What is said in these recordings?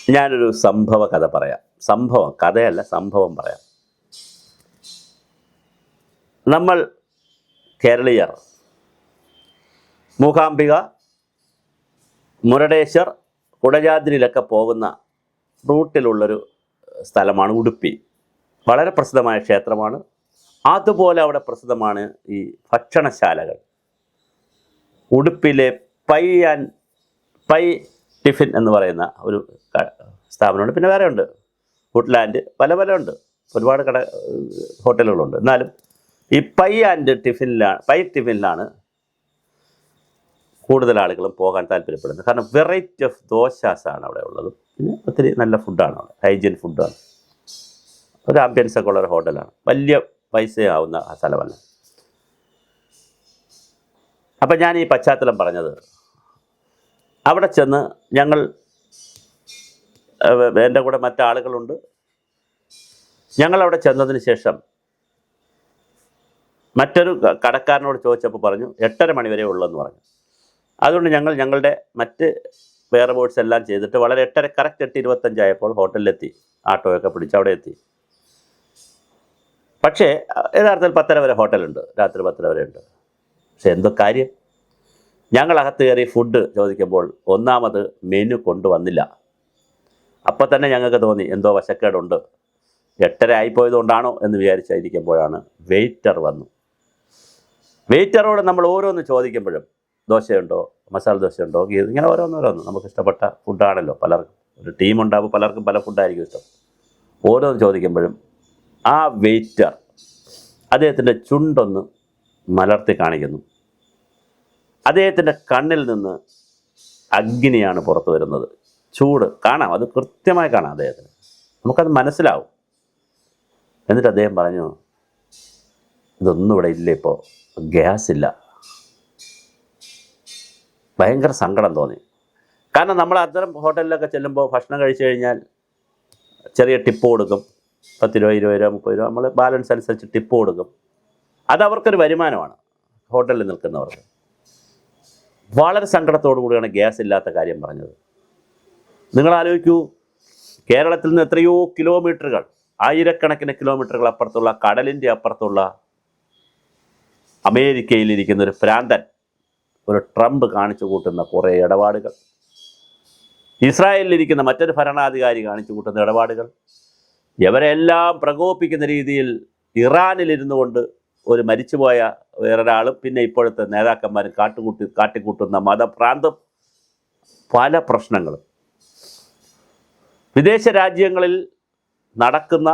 ഞാനൊരു സംഭവ കഥ പറയാം. സംഭവം കഥയല്ല, സംഭവം പറയാം. നമ്മൾ കേരളീയർ മൂകാംബിക, മുരുടേശ്വർ, കുടജാദ്രിയിലൊക്കെ പോകുന്ന റൂട്ടിലുള്ളൊരു സ്ഥലമാണ് ഉടുപ്പി. വളരെ പ്രസിദ്ധമായ ക്ഷേത്രമാണ്. അതുപോലെ അവിടെ പ്രസിദ്ധമാണ് ഈ ഭക്ഷണശാലകൾ. ഉടുപ്പിയിലെ പൈ ടിഫിൻ എന്ന് പറയുന്ന ഒരു സ്ഥാപനമുണ്ട്. പിന്നെ വേറെ ഉണ്ട്, വുഡ്ലാൻഡ്, പല ഉണ്ട്, ഒരുപാട് ഹോട്ടലുകളുണ്ട്. എന്നാലും ഈ പൈ ടിഫിനിലാണ് കൂടുതൽ ആളുകളും പോകാൻ താല്പര്യപ്പെടുന്നത്. കാരണം വെറൈറ്റി ഓഫ് ദോശാസാണ് അവിടെ ഉള്ളത്. പിന്നെ ഒത്തിരി നല്ല ഫുഡാണ് അവിടെ, ഹൈജീൻ ഫുഡാണ്. ഒരു ആംബിയൻസ് ഒക്കെ ഉള്ളൊരു ഹോട്ടലാണ്. വലിയ പൈസയാവുന്ന സ്ഥലമല്ല. അപ്പം ഞാൻ ഈ പശ്ചാത്തലം പറഞ്ഞത്, അവിടെ ചെന്ന് എൻ്റെ കൂടെ മറ്റാളുകളുണ്ട്. ഞങ്ങളവിടെ ചെന്നതിന് ശേഷം മറ്റൊരു കടക്കാരനോട് ചോദിച്ചപ്പോൾ പറഞ്ഞു 8:30 മണി വരെ ഉള്ളെന്ന് പറഞ്ഞു. അതുകൊണ്ട് ഞങ്ങളുടെ മറ്റ് വേറെ ബോർഡ്സ് എല്ലാം ചെയ്തിട്ട് വളരെ 8:30 കറക്റ്റ് 8:25 ആയപ്പോൾ ഹോട്ടലിലെത്തി. ആട്ടോയൊക്കെ പിടിച്ച് അവിടെ എത്തി. പക്ഷേ യഥാർത്ഥത്തിൽ 10:30 വരെ ഹോട്ടലുണ്ട്, രാത്രി 10:30 വരെ ഉണ്ട്. പക്ഷെ എന്തോ കാര്യം, ഞങ്ങളകത്ത് കയറി ഫുഡ് ചോദിക്കുമ്പോൾ ഒന്നാമത് മെനു കൊണ്ടുവന്നില്ല. അപ്പം തന്നെ ഞങ്ങൾക്ക് തോന്നി എന്തോ വശക്കേടുണ്ട്. 8:30 ആയിപ്പോയതുകൊണ്ടാണോ എന്ന് വിചാരിച്ചായിരിക്കുമ്പോഴാണ് വെയിറ്റർ വന്നു. വെയിറ്ററോട് നമ്മൾ ഓരോന്ന് ചോദിക്കുമ്പോഴും ദോശയുണ്ടോ, മസാല ദോശയുണ്ടോ, ഇങ്ങനെ ഓരോന്ന് നമുക്ക് ഇഷ്ടപ്പെട്ട ഫുഡാണല്ലോ. പലർക്കും ഒരു ടീമുണ്ടാകുമ്പോൾ പലർക്കും പല ഫുഡായിരിക്കും ഇഷ്ടം. ഓരോന്ന് ചോദിക്കുമ്പോഴും ആ വെയിറ്റർ അദ്ദേഹത്തിൻ്റെ ചുണ്ടൊന്ന് മലർത്തി കാണിക്കുന്നു. അദ്ദേഹത്തിൻ്റെ കണ്ണിൽ നിന്ന് അഗ്നിയാണ് പുറത്തു വരുന്നത്. ചൂട് കാണാം, അത് കൃത്യമായി കാണാം അദ്ദേഹത്തിന്, നമുക്കത് മനസ്സിലാവും. എന്നിട്ട് അദ്ദേഹം പറഞ്ഞു, ഇതൊന്നും ഇവിടെ ഇല്ല, ഇപ്പോൾ ഗ്യാസ് ഇല്ല. ഭയങ്കര സങ്കടം തോന്നി. കാരണം നമ്മൾ അത്തരം ഹോട്ടലിലൊക്കെ ചെല്ലുമ്പോൾ ഭക്ഷണം കഴിച്ചു കഴിഞ്ഞാൽ ചെറിയ ടിപ്പ് കൊടുക്കും. 10 രൂപ, 20 രൂപ, 30 രൂപ, നമ്മൾ ബാലൻസ് അനുസരിച്ച് ടിപ്പ് കൊടുക്കും. അതവർക്കൊരു വരുമാനമാണ്, ഹോട്ടലിൽ നിൽക്കുന്നവർക്ക്. വളരെ സങ്കടത്തോടു കൂടിയാണ് ഗ്യാസ് ഇല്ലാത്ത കാര്യം പറഞ്ഞത്. നിങ്ങൾ ആലോചിക്കൂ, കേരളത്തിൽ നിന്ന് എത്രയോ കിലോമീറ്ററുകൾ, ആയിരക്കണക്കിന് കിലോമീറ്ററുകൾ അപ്പുറത്തുള്ള, കടലിൻ്റെ അപ്പുറത്തുള്ള അമേരിക്കയിലിരിക്കുന്ന ഒരു ഭ്രാന്തൻ, ഒരു ട്രംപ് കാണിച്ചു കൂട്ടുന്ന കുറേ ഇടപാടുകൾ, ഇസ്രായേലിലിരിക്കുന്ന മറ്റൊരു ഭരണാധികാരി കാണിച്ചു കൂട്ടുന്ന ഇടപാടുകൾ, ഇവരെല്ലാം പ്രകോപിപ്പിക്കുന്ന രീതിയിൽ ഇറാനിലിരുന്നു കൊണ്ട് ഒരു മരിച്ചുപോയ വേറൊരാളും പിന്നെ ഇപ്പോഴത്തെ നേതാക്കന്മാരും കാട്ടിക്കൂട്ടുന്ന മതഭ്രാന്തും, പല പ്രശ്നങ്ങളും. വിദേശ രാജ്യങ്ങളിൽ നടക്കുന്ന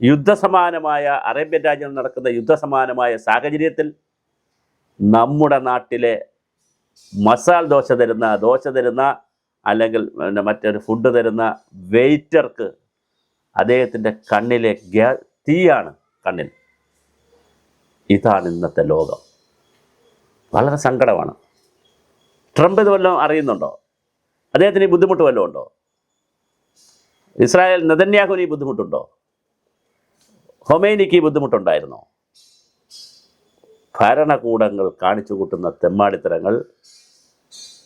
യുദ്ധസമാനമായ, അറേബ്യൻ രാജ്യങ്ങളിൽ നടക്കുന്ന യുദ്ധസമാനമായ സാഹചര്യത്തിൽ നമ്മുടെ നാട്ടിലെ മസാല ദോശ തരുന്ന അല്ലെങ്കിൽ മറ്റൊരു ഫുഡ് തരുന്ന വെയിറ്റർക്ക് അദ്ദേഹത്തിൻ്റെ കണ്ണിലെ തീയാണ് കണ്ണിൽ. ഇതാണ് ഇന്നത്തെ ലോകം. വളരെ സങ്കടമാണ്. ട്രംപ് ഇത് വല്ലതും അറിയുന്നുണ്ടോ? അദ്ദേഹത്തിന് ഈ ബുദ്ധിമുട്ട് വല്ലതും ഉണ്ടോ? ഇസ്രായേൽ നെതന്യാഹുവിന് ഈ ബുദ്ധിമുട്ടുണ്ടോ? ഹൊമൈനിക്ക് ഈ ബുദ്ധിമുട്ടുണ്ടായിരുന്നോ? ഭരണകൂടങ്ങൾ കാണിച്ചു കൂട്ടുന്ന തെമ്മാടിത്തരങ്ങൾ,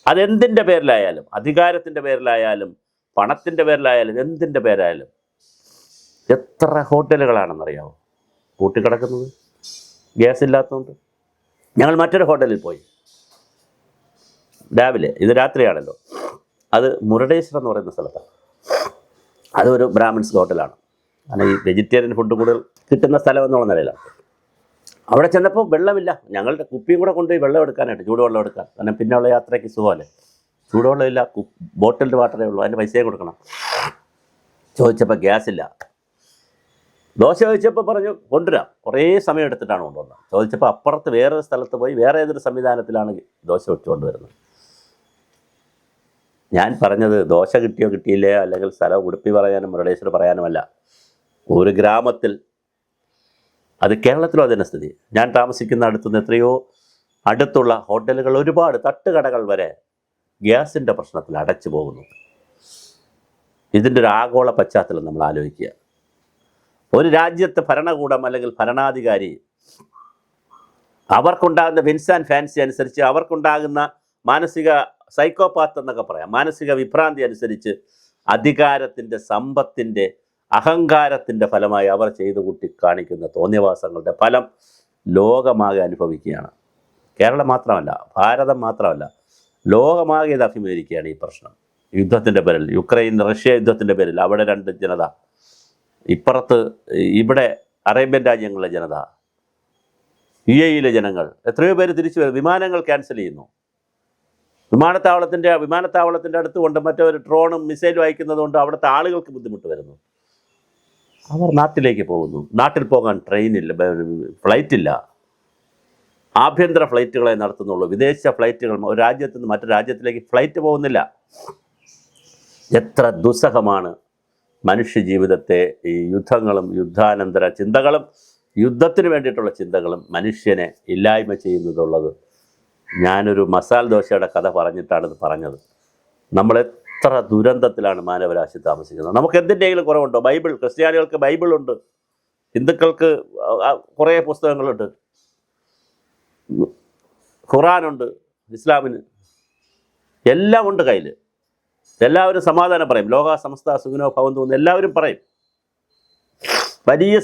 അതെന്തിൻ്റെ പേരിലായാലും, അധികാരത്തിൻ്റെ പേരിലായാലും, പണത്തിൻ്റെ പേരിലായാലും, എന്തിൻ്റെ പേരായാലും, എത്ര ഹോട്ടലുകളാണെന്നറിയാമോ കൂട്ടിക്കിടക്കുന്നത് ഗ്യാസ് ഇല്ലാത്തതുകൊണ്ട്. ഞങ്ങൾ മറ്റൊരു ഹോട്ടലിൽ പോയി രാവിലെ, ഇത് രാത്രിയാണല്ലോ, അത് മുരുടേശ്വർ എന്ന് പറയുന്ന സ്ഥലത്താണ്. അതൊരു ബ്രാഹ്മിൻസ് ഹോട്ടലാണ്. കാരണം ഈ വെജിറ്റേറിയൻ ഫുഡ് കൂടുതൽ കിട്ടുന്ന സ്ഥലം എന്നുള്ള നിലയിലാണ്. അവിടെ ചെന്നപ്പോൾ വെള്ളമില്ല. ഞങ്ങളുടെ കുപ്പിയും കൂടെ കൊണ്ടുപോയി വെള്ളം എടുക്കാനായിട്ട്, ചൂടുവെള്ളം എടുക്കാൻ. കാരണം പിന്നെയുള്ള യാത്രയ്ക്ക് സുഖമല്ലേ. ചൂടുവെള്ളമില്ല, ബോട്ടിൽഡ് വാട്ടറേ ഉള്ളൂ, അതിൻ്റെ പൈസയും കൊടുക്കണം. ചോദിച്ചപ്പോൾ ഗ്യാസ് ഇല്ല. ദോശ ചോദിച്ചപ്പോൾ പറഞ്ഞു കൊണ്ടുവരാം. കുറേ സമയം എടുത്തിട്ടാണ് കൊണ്ടുവന്നത്. ചോദിച്ചപ്പോൾ അപ്പുറത്ത് വേറൊരു സ്ഥലത്ത് പോയി വേറെ ഏതൊരു സംവിധാനത്തിലാണ് ദോശ വെച്ചുകൊണ്ട് വരുന്നത്. ഞാൻ പറഞ്ഞത് ദോശ കിട്ടിയോ കിട്ടിയില്ലേ, അല്ലെങ്കിൽ സ്ഥലം ഉടുപ്പി പറയാനും മുരുടേശ്വർ പറയാനുമല്ല. ഒരു ഗ്രാമത്തിൽ, അത് കേരളത്തിലും അതിൻ്റെ സ്ഥിതി. ഞാൻ താമസിക്കുന്ന അടുത്തുനിന്ന് എത്രയോ അടുത്തുള്ള ഹോട്ടലുകൾ, ഒരുപാട് തട്ടുകടകൾ വരെ ഗ്യാസിൻ്റെ പ്രശ്നത്തിൽ അടച്ചു പോകുന്നു. ഇതിൻ്റെ ഒരു ആഗോള പശ്ചാത്തലം നമ്മൾ ആലോചിക്കുക. ഒരു രാജ്യത്തെ ഭരണകൂടം അല്ലെങ്കിൽ ഭരണാധികാരി അവർക്കുണ്ടാകുന്ന വിൻസ് ആൻഡ് ഫാൻസി അനുസരിച്ച്, അവർക്കുണ്ടാകുന്ന മാനസിക സൈക്കോപാത്ത് എന്നൊക്കെ പറയാം, മാനസിക വിഭ്രാന്തി അനുസരിച്ച് അധികാരത്തിൻ്റെ, സമ്പത്തിൻ്റെ, അഹങ്കാരത്തിൻ്റെ ഫലമായി അവർ ചെയ്തു കൂട്ടി കാണിക്കുന്ന തോന്നിയവാസങ്ങളുടെ ഫലം ലോകമാകെ അനുഭവിക്കുകയാണ്. കേരളം മാത്രമല്ല, ഭാരതം മാത്രമല്ല, ലോകമാകെ ഇത് അഭിമുഖീകരിക്കുകയാണ് ഈ പ്രശ്നം. യുദ്ധത്തിൻ്റെ പേരിൽ, യുക്രൈൻ റഷ്യ യുദ്ധത്തിൻ്റെ പേരിൽ അവിടെ 2 ജനത, ഇപ്പുറത്ത് ഇവിടെ അറേബ്യൻ രാജ്യങ്ങളിലെ ജനത, UAE ജനങ്ങൾ, എത്രയോ പേര് തിരിച്ചു വരും. വിമാനങ്ങൾ ക്യാൻസൽ ചെയ്യുന്നു. വിമാനത്താവളത്തിൻ്റെ അടുത്ത് കൊണ്ട് മറ്റൊരു ഡ്രോണും മിസൈലും അയക്കുന്നത് കൊണ്ട് അവിടുത്തെ ആളുകൾക്ക് ബുദ്ധിമുട്ട് വരുന്നു. അവർ നാട്ടിലേക്ക് പോകുന്നു. നാട്ടിൽ പോകാൻ ട്രെയിനില്ല, ഫ്ലൈറ്റില്ല. ആഭ്യന്തര ഫ്ലൈറ്റുകളെ നടത്തുന്നുള്ളൂ. വിദേശ ഫ്ലൈറ്റുകൾ ഒരു രാജ്യത്ത് നിന്ന് മറ്റൊരു രാജ്യത്തിലേക്ക് ഫ്ലൈറ്റ് പോകുന്നില്ല. എത്ര ദുസ്സഹമാണ് മനുഷ്യ ജീവിതത്തെ ഈ യുദ്ധങ്ങളും യുദ്ധാനന്തര ചിന്തകളും യുദ്ധത്തിന് വേണ്ടിയിട്ടുള്ള ചിന്തകളും മനുഷ്യനെ ഇല്ലായ്മ ചെയ്യുന്നതുള്ളത്. ഞാനൊരു മസാല ദോശയുടെ കഥ പറഞ്ഞിട്ടാണിത് പറഞ്ഞത്. നമ്മൾ എത്ര ദുരന്തത്തിലാണ് മാനവരാശി താമസിക്കുന്നത്. നമുക്ക് എന്തിൻ്റെയെങ്കിലും കുറവുണ്ടോ? ബൈബിൾ, ക്രിസ്ത്യാനികൾക്ക് ബൈബിളുണ്ട്, ഹിന്ദുക്കൾക്ക് കുറേ പുസ്തകങ്ങളുണ്ട്, ഖുറാനുണ്ട്, ഇസ്ലാമിന് എല്ലാം ഉണ്ട് കയ്യിൽ. എല്ലാവരും സമാധാനം പറയും. ലോക സമസ്ത സുഖിനോ ഭവന്തു എന്ന് എല്ലാവരും പറയും. വലിയ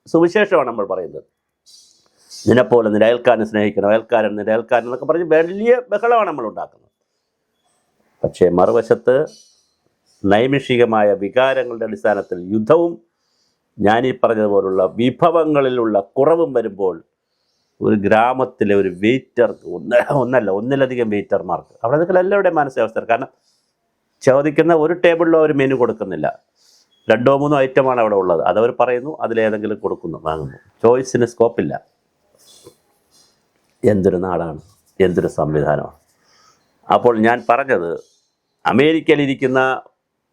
സുവിശേഷമാണ് നമ്മൾ പറയുന്നത്. നിന്നെപ്പോലെ നിന്റെ അയൽക്കാരനെ സ്നേഹിക്കണം, അയൽക്കാരൻ നിന്റെ അയൽക്കാരൻ എന്നൊക്കെ പറഞ്ഞ് വലിയ ബഹളമാണ് നമ്മൾ ഉണ്ടാക്കുന്നത്. പക്ഷേ മറുവശത്ത് നൈമിഷികമായ വികാരങ്ങളുടെ അടിസ്ഥാനത്തിൽ യുദ്ധവും ഞാനീ പറഞ്ഞതുപോലുള്ള വിഭവങ്ങളിലുള്ള കുറവും വരുമ്പോൾ ഒരു ഗ്രാമത്തിലെ ഒരു വെയിറ്റർ, ഒന്നിലധികം വെയിറ്റർമാർക്ക് അവിടെ നിൽക്കുന്ന എല്ലാവരുടെയും മാനസികാവസ്ഥ. കാരണം ചോദിക്കുന്ന ഒരു ടേബിളിലോ ഒരു മെനു കൊടുക്കുന്നില്ല. 2 3 ഐറ്റമാണ് അവിടെ ഉള്ളത്. അതവർ പറയുന്നു, അതിലേതെങ്കിലും കൊടുക്കുന്നു, വാങ്ങുന്നു. ചോയ്സിന് സ്കോപ്പില്ല. എന്തൊരു നാടാണ്, എന്തൊരു സംവിധാനമാണ്. അപ്പോൾ ഞാൻ പറഞ്ഞത്, അമേരിക്കയിലിരിക്കുന്ന,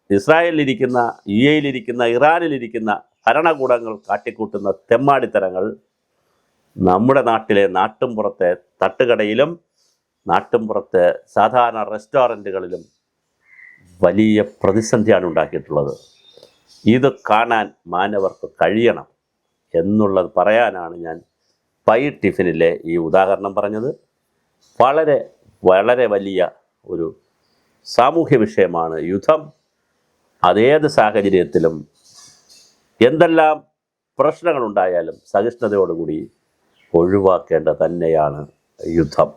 ഇസ്രായേലിലിരിക്കുന്ന, UAE ഇറാനിലിരിക്കുന്ന ഭരണകൂടങ്ങൾ കാട്ടിക്കൂട്ടുന്ന തെമ്മാടിത്തരങ്ങൾ നമ്മുടെ നാട്ടിലെ നാട്ടുംപുറത്തെ തട്ടുകടയിലും നാട്ടുംപുറത്തെ സാധാരണ റെസ്റ്റോറൻറ്റുകളിലും വലിയ പ്രതിസന്ധിയാണ് ഉണ്ടാക്കിയിട്ടുള്ളത്. ഇത് കാണാൻ മാനവർക്ക് കഴിയണം എന്നുള്ളത് പറയാനാണ് ഞാൻ പൈ ടിഫിനിലെ ഈ ഉദാഹരണം പറഞ്ഞത്. വളരെ വളരെ വലിയ ഒരു സാമൂഹ്യ വിഷയമാണ് യുദ്ധം. അതേത് സാഹചര്യത്തിലും എന്തെല്ലാം പ്രശ്നങ്ങളുണ്ടായാലും സഹിഷ്ണുതയോടുകൂടി ഒഴിവാക്കേണ്ട തന്നെയാണ് യുദ്ധം.